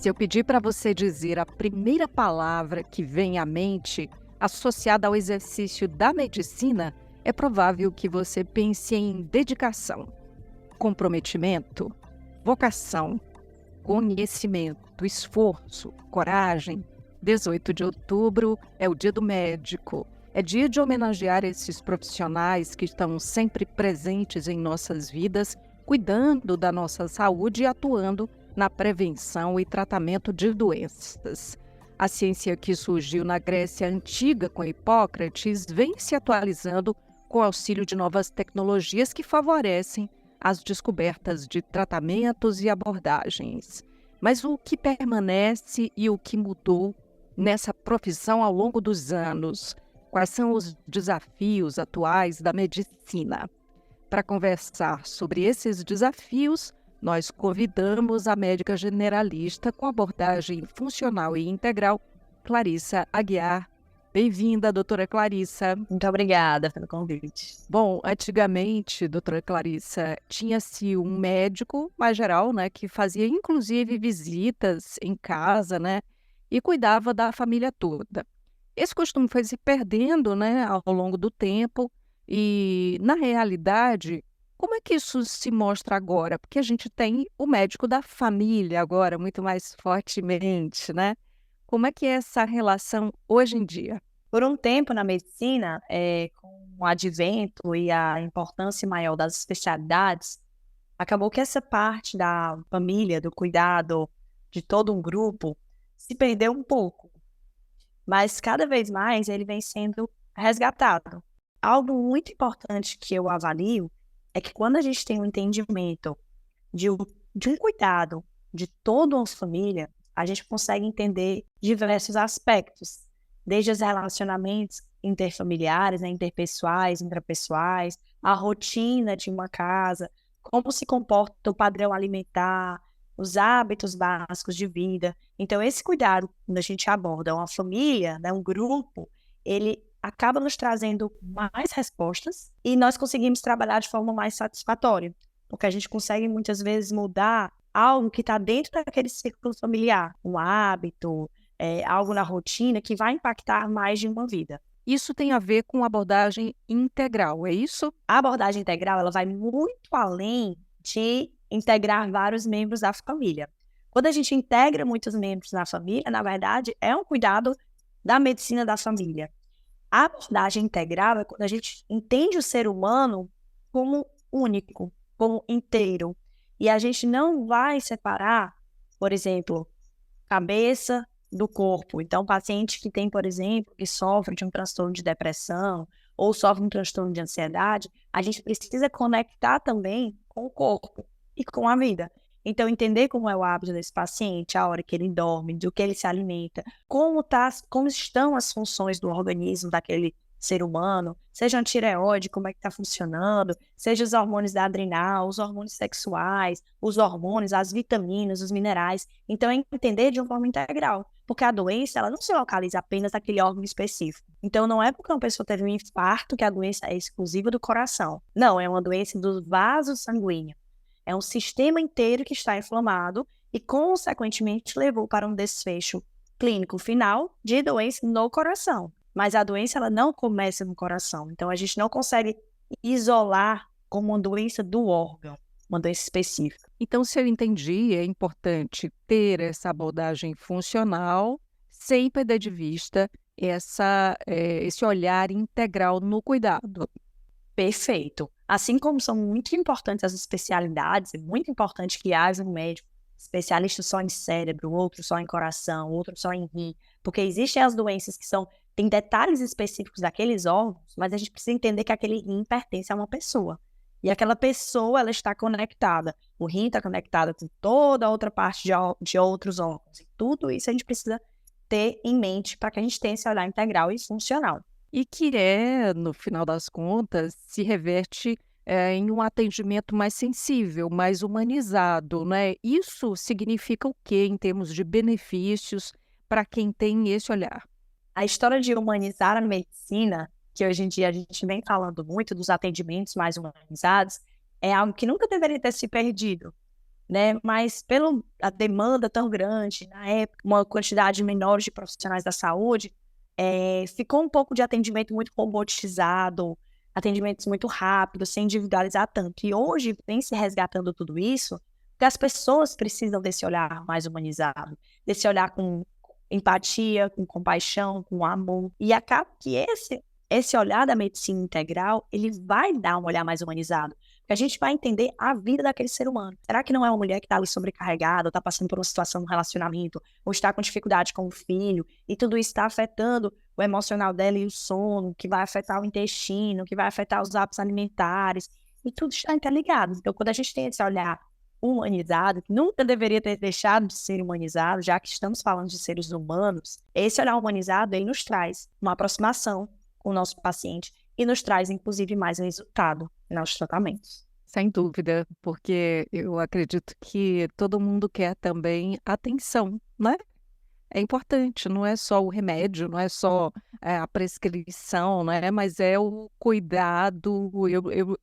Se eu pedir para você dizer a primeira palavra que vem à mente associada ao exercício da medicina, é provável que você pense em dedicação, comprometimento, vocação, conhecimento, esforço, coragem. 18 de outubro é o Dia do Médico. É dia de homenagear esses profissionais que estão sempre presentes em nossas vidas, cuidando da nossa saúde e atuando na prevenção e tratamento de doenças. A ciência que surgiu na Grécia Antiga com Hipócrates vem se atualizando com o auxílio de novas tecnologias que favorecem as descobertas de tratamentos e abordagens. Mas o que permanece e o que mudou nessa profissão ao longo dos anos? Quais são os desafios atuais da medicina? Para conversar sobre esses desafios, nós convidamos a médica generalista com abordagem funcional e integral, Clarissa Aguiar. Bem-vinda, doutora Clarissa. Muito obrigada pelo convite. Bom, antigamente, doutora Clarissa, tinha-se um médico mais geral, né, que fazia inclusive visitas em casa, né, e cuidava da família toda. Esse costume foi se perdendo, né, ao longo do tempo e, na realidade, como é que isso se mostra agora? Porque a gente tem o médico da família agora muito mais fortemente, né? Como é que é essa relação hoje em dia? Por um tempo na medicina, com o advento e a importância maior das especialidades, acabou que essa parte da família, do cuidado de todo um grupo, se perdeu um pouco. Mas cada vez mais ele vem sendo resgatado. Algo muito importante que eu avalio é que quando a gente tem um entendimento de um cuidado de toda uma família, a gente consegue entender diversos aspectos, desde os relacionamentos interfamiliares, né, interpessoais, intrapessoais, a rotina de uma casa, como se comporta o padrão alimentar, os hábitos básicos de vida. Então, esse cuidado, quando a gente aborda uma família, né, um grupo, ele acaba nos trazendo mais respostas e nós conseguimos trabalhar de forma mais satisfatória, porque a gente consegue muitas vezes mudar algo que está dentro daquele círculo familiar, um hábito, algo na rotina que vai impactar mais de uma vida. Isso tem a ver com abordagem integral, é isso? A abordagem integral, ela vai muito além de integrar vários membros da família. Quando a gente integra muitos membros na família, na verdade, é um cuidado da medicina da família. A abordagem integral é quando a gente entende o ser humano como único, como inteiro. E a gente não vai separar, por exemplo, cabeça do corpo. Então, paciente que tem, por exemplo, que sofre de um transtorno de depressão ou sofre de um transtorno de ansiedade, a gente precisa conectar também com o corpo e com a vida. Então, entender como é o hábito desse paciente, a hora que ele dorme, do que ele se alimenta, como estão as funções do organismo daquele ser humano, seja a tireoide, como é que está funcionando, seja os hormônios da adrenal, os hormônios sexuais, os hormônios, as vitaminas, os minerais. Então, é entender de uma forma integral, porque a doença, ela não se localiza apenas naquele órgão específico. Então, não é porque uma pessoa teve um infarto que a doença é exclusiva do coração. Não, é uma doença do vaso sanguíneo. É um sistema inteiro que está inflamado e, consequentemente, levou para um desfecho clínico final de doença no coração. Mas a doença, ela não começa no coração. Então, a gente não consegue isolar como uma doença do esse uma doença específica. Então, se eu entendi, é importante ter essa abordagem funcional, sem perder de vista esse olhar integral no cuidado. Perfeito. Assim como são muito importantes as especialidades, é muito importante que haja um médico especialista só em cérebro, outro só em coração, outro só em rim, porque existem as doenças que têm detalhes específicos daqueles órgãos, mas a gente precisa entender que aquele rim pertence a uma pessoa. E aquela pessoa, ela está conectada. O rim está conectado com toda a outra parte de outros órgãos. E tudo isso a gente precisa ter em mente para que a gente tenha esse olhar integral e funcional. E que no final das contas, se reverte em um atendimento mais sensível, mais humanizado, né? Isso significa o quê em termos de benefícios para quem tem esse olhar? A história de humanizar a medicina, que hoje em dia a gente vem falando muito dos atendimentos mais humanizados, é algo que nunca deveria ter se perdido. né? Mas pela a demanda tão grande, na época, uma quantidade menor de profissionais da saúde, ficou um pouco de atendimento muito robotizado, atendimentos muito rápidos, sem individualizar tanto. E hoje vem se resgatando tudo isso, porque as pessoas precisam desse olhar mais humanizado, desse olhar com empatia, com compaixão, com amor. E acaba que esse olhar da medicina integral, ele vai dar um olhar mais humanizado. Porque a gente vai entender a vida daquele ser humano. Será que não é uma mulher que está ali sobrecarregada, ou está passando por uma situação no relacionamento, ou está com dificuldade com o filho, e tudo isso está afetando o emocional dela e o sono, que vai afetar o intestino, que vai afetar os hábitos alimentares, e tudo está interligado. Então, quando a gente tem esse olhar humanizado, que nunca deveria ter deixado de ser humanizado, já que estamos falando de seres humanos, esse olhar humanizado, ele nos traz uma aproximação com o nosso paciente e nos traz, inclusive, mais resultado nos tratamentos. Sem dúvida, porque eu acredito que todo mundo quer também atenção, né? É importante, não é só o remédio, não é só a prescrição, né? Mas é o cuidado.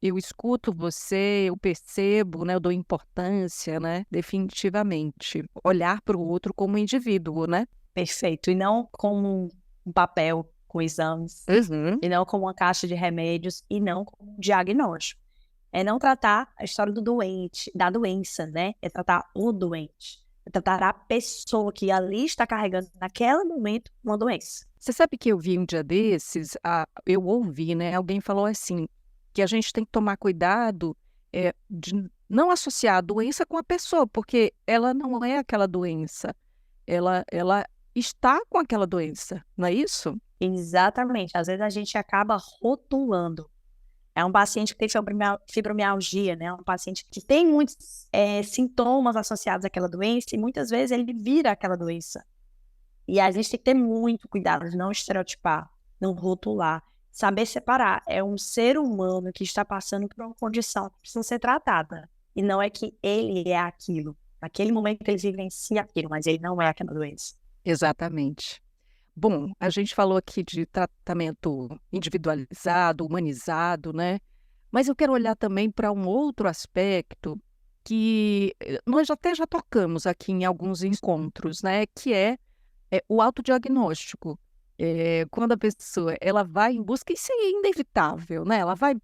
Eu escuto você, eu percebo, né? Eu dou importância, né? Definitivamente. Olhar para o outro como indivíduo, né? Perfeito. E não como um papel com exames, Uhum. e não como uma caixa de remédios, e não como um diagnóstico. É não tratar a história do doente, da doença, né? É tratar o doente. É tratar a pessoa que ali está carregando, naquele momento, uma doença. Você sabe que eu vi um dia desses, eu ouvi, né? Alguém falou assim, que a gente tem que tomar cuidado de não associar a doença com a pessoa, porque ela não é aquela doença. Ela está com aquela doença, não é isso? Exatamente. Às vezes a gente acaba rotulando. É um paciente que tem fibromialgia, né? É um paciente que tem muitos sintomas associados àquela doença e muitas vezes ele vira aquela doença. E a gente tem que ter muito cuidado de não estereotipar, não rotular, saber separar. É um ser humano que está passando por uma condição que precisa ser tratada. E não é que ele é aquilo. Naquele momento ele vivencia aquilo, mas ele não é aquela doença. Exatamente. Bom, a gente falou aqui de tratamento individualizado, humanizado, né? Mas eu quero olhar também para um outro aspecto que nós até já tocamos aqui em alguns encontros, né? Que é o autodiagnóstico. Quando a pessoa ela vai em busca, isso é inevitável, né? Ela vai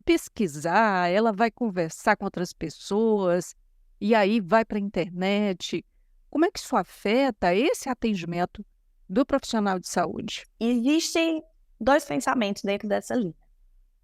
pesquisar, ela vai conversar com outras pessoas, e aí vai para a internet. Como é que isso afeta esse atendimento do profissional de saúde? Existem dois pensamentos dentro dessa linha.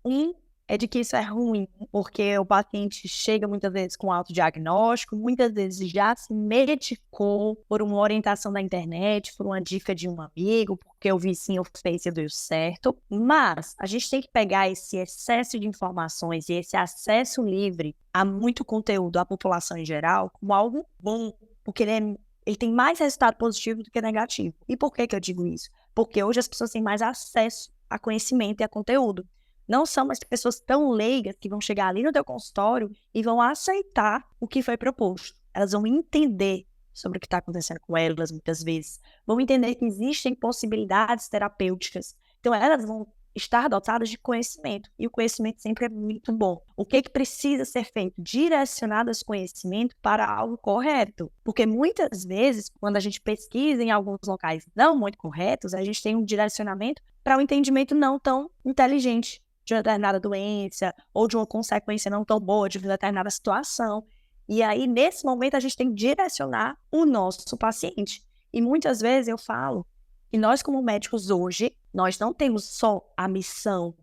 Um é de que isso é ruim, porque o paciente chega muitas vezes com autodiagnóstico, muitas vezes já se medicou por uma orientação da internet, por uma dica de um amigo, porque o vizinho fez e deu certo. Mas a gente tem que pegar esse excesso de informações e esse acesso livre a muito conteúdo à população em geral como algo bom, porque ele tem mais resultado positivo do que negativo. E por que eu digo isso? Porque hoje as pessoas têm mais acesso a conhecimento e a conteúdo. Não são mais pessoas tão leigas que vão chegar ali no teu consultório e vão aceitar o que foi proposto. Elas vão entender sobre o que está acontecendo com elas, muitas vezes. Vão entender que existem possibilidades terapêuticas. Então, elas vão estar dotadas de conhecimento. E o conhecimento sempre é muito bom. O que precisa ser feito? Direcionado esse conhecimento para algo correto. Porque muitas vezes, quando a gente pesquisa em alguns locais não muito corretos, a gente tem um direcionamento para um entendimento não tão inteligente de uma determinada doença, ou de uma consequência não tão boa de uma determinada situação. E aí, nesse momento, a gente tem que direcionar o nosso paciente. E muitas vezes eu falo que nós, como médicos hoje, nós não temos só a missão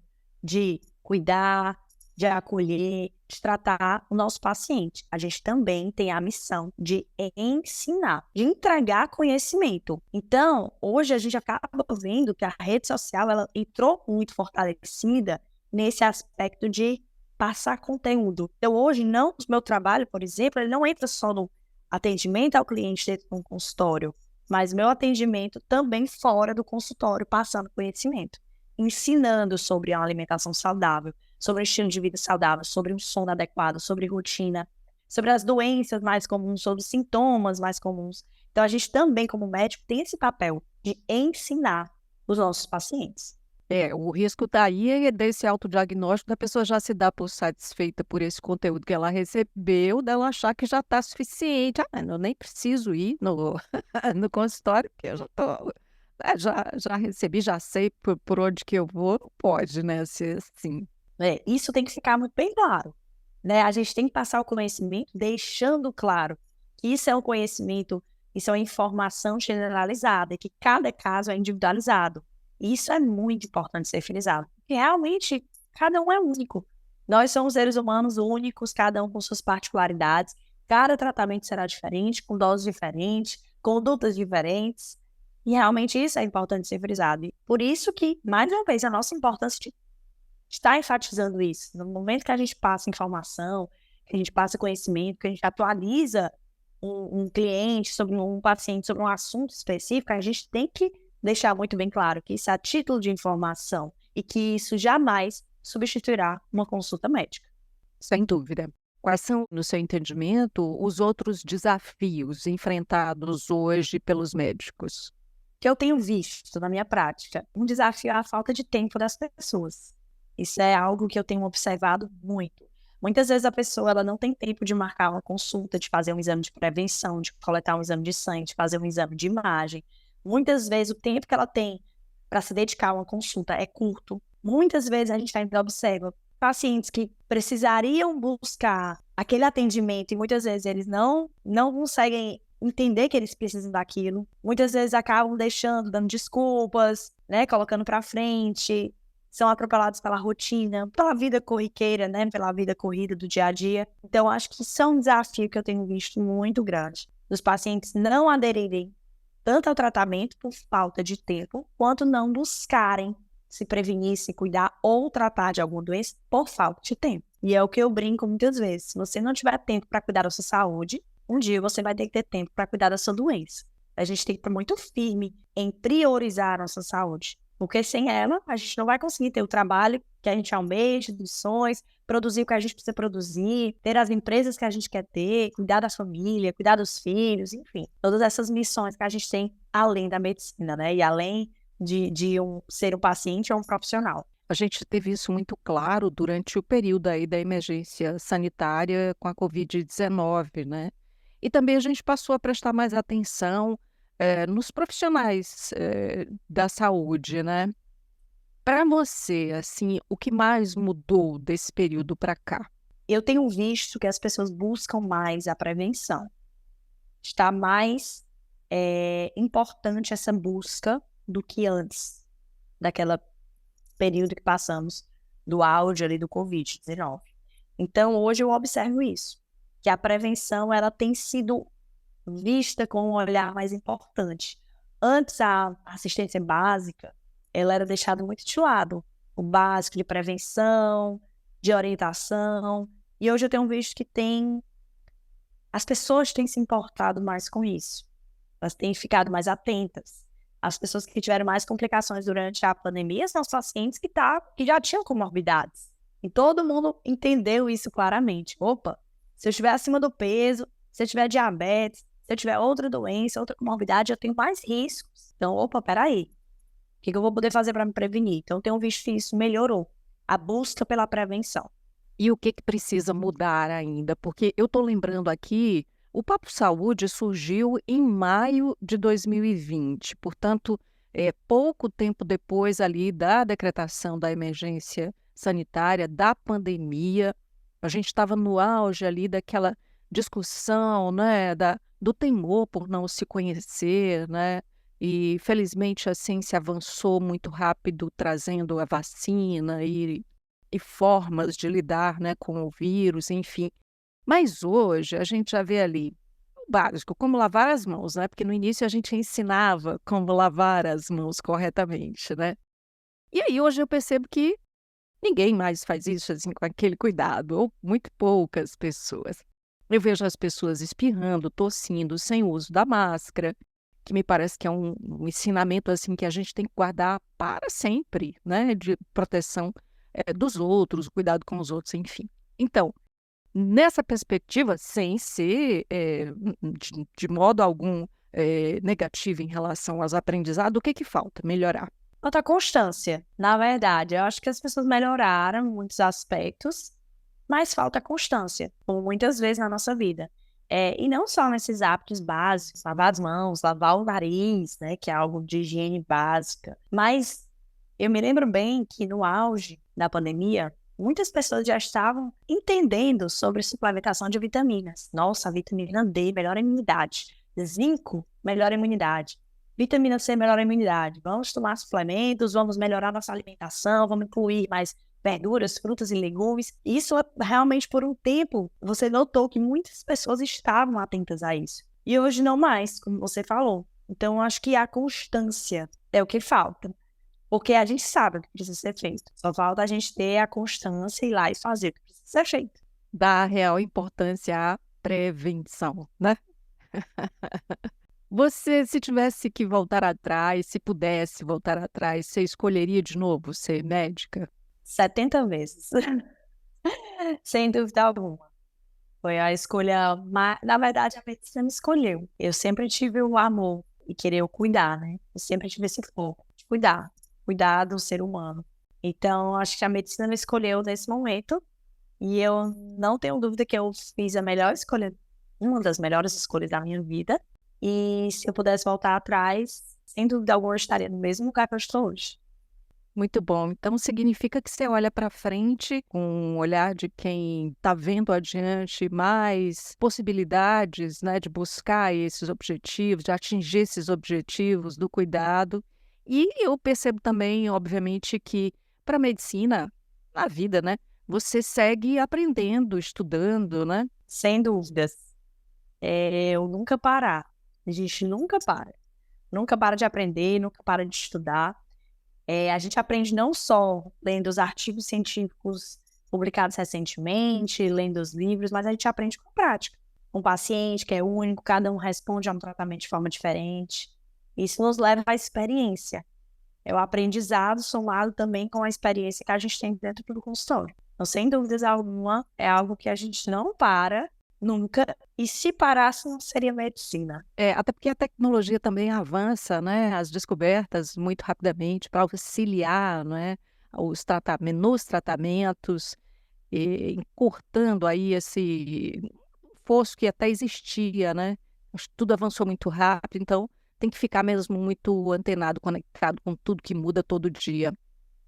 de cuidar, de acolher, de tratar o nosso paciente. A gente também tem a missão de ensinar, de entregar conhecimento. Então, hoje a gente acaba vendo que a rede social ela entrou muito fortalecida nesse aspecto de passar conteúdo. Então, hoje, o meu trabalho, por exemplo, ele não entra só no atendimento ao cliente dentro de um consultório, mas meu atendimento também fora do consultório, passando conhecimento, ensinando sobre a alimentação saudável, sobre o estilo de vida saudável, sobre um sono adequado, sobre rotina, sobre as doenças mais comuns, sobre os sintomas mais comuns. Então, a gente também, como médico, tem esse papel de ensinar os nossos pacientes. O risco está aí desse autodiagnóstico da pessoa já se dar por satisfeita por esse conteúdo que ela recebeu, dela achar que já está suficiente. Eu nem preciso ir no, no consultório, porque eu já tô, já recebi, já sei por onde que eu vou. Não pode, né, ser assim. Isso tem que ficar muito bem claro, né? A gente tem que passar o conhecimento deixando claro que isso é um conhecimento, isso é uma informação generalizada, e que cada caso é individualizado. Isso é muito importante ser frisado, porque realmente cada um é único. Nós somos seres humanos únicos, cada um com suas particularidades. Cada tratamento será diferente, com doses diferentes, condutas diferentes. E realmente isso é importante ser frisado. E por isso que, mais uma vez, a nossa importância de estar enfatizando isso. No momento que a gente passa informação, que a gente passa conhecimento, que a gente atualiza um cliente, sobre um paciente, sobre um assunto específico, a gente tem que deixar muito bem claro que isso é a título de informação e que isso jamais substituirá uma consulta médica. Sem dúvida. Quais são, no seu entendimento, os outros desafios enfrentados hoje pelos médicos? Que eu tenho visto na minha prática, um desafio é a falta de tempo das pessoas. Isso é algo que eu tenho observado muito. Muitas vezes a pessoa ela não tem tempo de marcar uma consulta, de fazer um exame de prevenção, de coletar um exame de sangue, de fazer um exame de imagem. Muitas vezes o tempo que ela tem para se dedicar a uma consulta é curto. Muitas vezes a gente ainda observa pacientes que precisariam buscar aquele atendimento e muitas vezes eles não conseguem entender que eles precisam daquilo. Muitas vezes acabam deixando, dando desculpas, né, colocando para frente, são atropelados pela rotina, pela vida corriqueira, né, pela vida corrida do dia a dia. Então, acho que isso é um desafio que eu tenho visto muito grande, dos pacientes não aderirem tanto ao tratamento por falta de tempo, quanto não buscarem se prevenir, se cuidar ou tratar de alguma doença por falta de tempo. E é o que eu brinco muitas vezes. Se você não tiver tempo para cuidar da sua saúde, um dia você vai ter que ter tempo para cuidar da sua doença. A gente tem que estar muito firme em priorizar a nossa saúde, porque sem ela, a gente não vai conseguir ter o trabalho que a gente almeja, dos sonhos, produzir o que a gente precisa produzir, ter as empresas que a gente quer ter, cuidar da família, cuidar dos filhos, enfim. Todas essas missões que a gente tem além da medicina, né? E além de ser um paciente ou um profissional. A gente teve isso muito claro durante o período aí da emergência sanitária com a Covid-19, né? E também a gente passou a prestar mais atenção nos profissionais da saúde, né? Para você, assim, o que mais mudou desse período para cá? Eu tenho visto que as pessoas buscam mais a prevenção. Está mais importante essa busca do que antes, daquela período que passamos do auge ali do Covid-19. Então, hoje eu observo isso, que a prevenção ela tem sido vista com um olhar mais importante. Antes, a assistência básica, ela era deixada muito de lado. O básico de prevenção, de orientação. E hoje eu tenho visto que as pessoas têm se importado mais com isso. Elas têm ficado mais atentas. As pessoas que tiveram mais complicações durante a pandemia são os pacientes que já tinham comorbidades. E todo mundo entendeu isso claramente. Opa, se eu estiver acima do peso, se eu tiver diabetes, se eu tiver outra doença, outra comorbidade, eu tenho mais riscos. Então, opa, peraí. O que eu vou poder fazer para me prevenir? Então, eu tenho visto que isso melhorou. A busca pela prevenção. E o que precisa mudar ainda? Porque eu estou lembrando aqui, o Papo Saúde surgiu em maio de 2020, portanto, pouco tempo depois ali da decretação da emergência sanitária, da pandemia, a gente estava no auge ali daquela discussão, né, do temor por não se conhecer, né? E felizmente a ciência avançou muito rápido, trazendo a vacina e formas de lidar, né, com o vírus, enfim. Mas hoje a gente já vê ali o básico, como lavar as mãos, né? Porque no início a gente ensinava como lavar as mãos corretamente, né? E aí hoje eu percebo que ninguém mais faz isso assim com aquele cuidado, ou muito poucas pessoas. Eu vejo as pessoas espirrando, tossindo, sem uso da máscara, que me parece que é um ensinamento assim que a gente tem que guardar para sempre, né? De proteção dos outros, cuidado com os outros, enfim. Então, nessa perspectiva, sem ser de modo algum negativo em relação aos aprendizados, o que falta? Melhorar. Falta constância, na verdade. Eu acho que as pessoas melhoraram em muitos aspectos, mas falta constância, como muitas vezes na nossa vida. E não só nesses hábitos básicos, lavar as mãos, lavar o nariz, né, que é algo de higiene básica. Mas eu me lembro bem que no auge da pandemia, muitas pessoas já estavam entendendo sobre suplementação de vitaminas. Nossa, a vitamina D melhora a imunidade. Zinco melhora a imunidade. Vitamina C melhora a imunidade. Vamos tomar suplementos, vamos melhorar nossa alimentação, vamos incluir mais verduras, frutas e legumes. Isso realmente por um tempo, você notou que muitas pessoas estavam atentas a isso. E hoje não mais, como você falou. Então, eu acho que a constância é o que falta. Porque a gente sabe o que precisa ser feito. Só falta a gente ter a constância e ir lá e fazer o que precisa ser feito. Dá real importância à prevenção, né? Você, se tivesse que voltar atrás, se pudesse voltar atrás, você escolheria de novo ser médica? 70 vezes. Sem dúvida alguma. Foi a escolha, na verdade, a medicina me escolheu. Eu sempre tive o amor e querer cuidar, né? Eu sempre tive esse foco de cuidar do ser humano. Então, acho que a medicina me escolheu nesse momento e eu não tenho dúvida que eu fiz a melhor escolha, uma das melhores escolhas da minha vida. E se eu pudesse voltar atrás, sem dúvida alguma, eu estaria no mesmo lugar que eu estou hoje. Muito bom. Então, significa que você olha para frente com um olhar de quem está vendo adiante mais possibilidades, né, de buscar esses objetivos, de atingir esses objetivos do cuidado. E eu percebo também, obviamente, que para a medicina, na vida, né, você segue aprendendo, estudando, né? Sem dúvidas. Eu nunca parar. A gente nunca para. Nunca para de aprender, nunca para de estudar. A gente aprende não só lendo os artigos científicos publicados recentemente, lendo os livros, mas a gente aprende com a prática. Um paciente que é único, cada um responde a um tratamento de forma diferente. Isso nos leva à experiência. É o aprendizado somado também com a experiência que a gente tem dentro do consultório. Então, sem dúvidas alguma, é algo que a gente não para nunca. E se parasse, não seria medicina. Até porque a tecnologia também avança, né? As descobertas muito rapidamente para auxiliar, né? Nos tratamentos, encurtando aí esse fosso que até existia, né? Acho que tudo avançou muito rápido, então tem que ficar mesmo muito antenado, conectado com tudo que muda todo dia.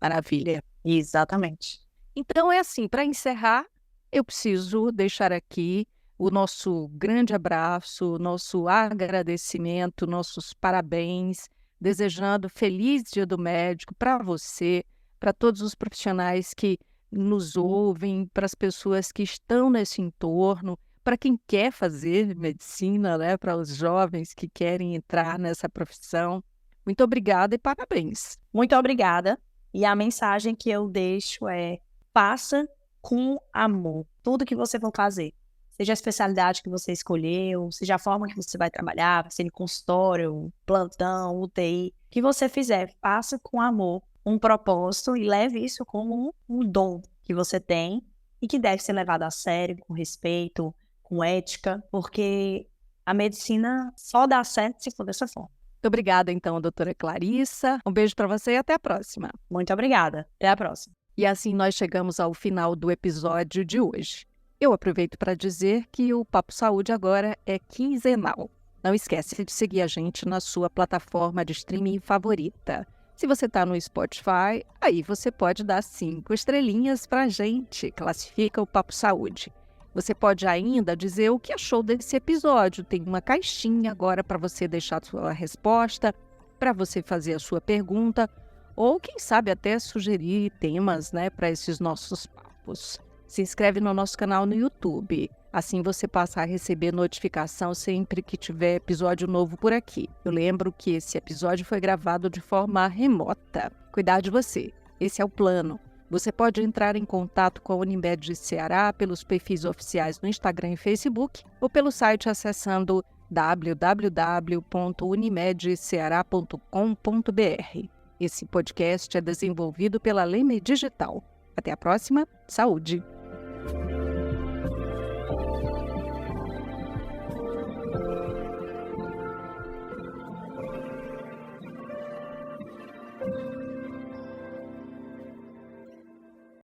Maravilha. Exatamente. Então é assim, para encerrar, eu preciso deixar aqui o nosso grande abraço, nosso agradecimento, nossos parabéns, desejando feliz Dia do Médico para você, para todos os profissionais que nos ouvem, para as pessoas que estão nesse entorno, para quem quer fazer medicina, né, para os jovens que querem entrar nessa profissão. Muito obrigada e parabéns. Muito obrigada. E a mensagem que eu deixo é: faça com amor tudo que você for fazer. Seja a especialidade que você escolheu, seja a forma que você vai trabalhar, seja em consultório, plantão, UTI, o que você fizer, faça com amor, um propósito e leve isso como um dom que você tem e que deve ser levado a sério, com respeito, com ética, porque a medicina só dá certo se for dessa forma. Muito obrigada, então, doutora Clarissa. Um beijo para você e até a próxima. Muito obrigada. Até a próxima. E assim nós chegamos ao final do episódio de hoje. Eu aproveito para dizer que o Papo Saúde agora é quinzenal. Não esquece de seguir a gente na sua plataforma de streaming favorita. Se você está no Spotify, aí você pode dar 5 estrelinhas para a gente. Classifica o Papo Saúde. Você pode ainda dizer o que achou desse episódio. Tem uma caixinha agora para você deixar a sua resposta, para você fazer a sua pergunta, ou quem sabe até sugerir temas, né, para esses nossos papos. Se inscreve no nosso canal no YouTube. Assim você passa a receber notificação sempre que tiver episódio novo por aqui. Eu lembro que esse episódio foi gravado de forma remota. Cuidar de você. Esse é o plano. Você pode entrar em contato com a Unimed Ceará pelos perfis oficiais no Instagram e Facebook ou pelo site acessando www.unimedceara.com.br. Esse podcast é desenvolvido pela Leme Digital. Até a próxima. Saúde!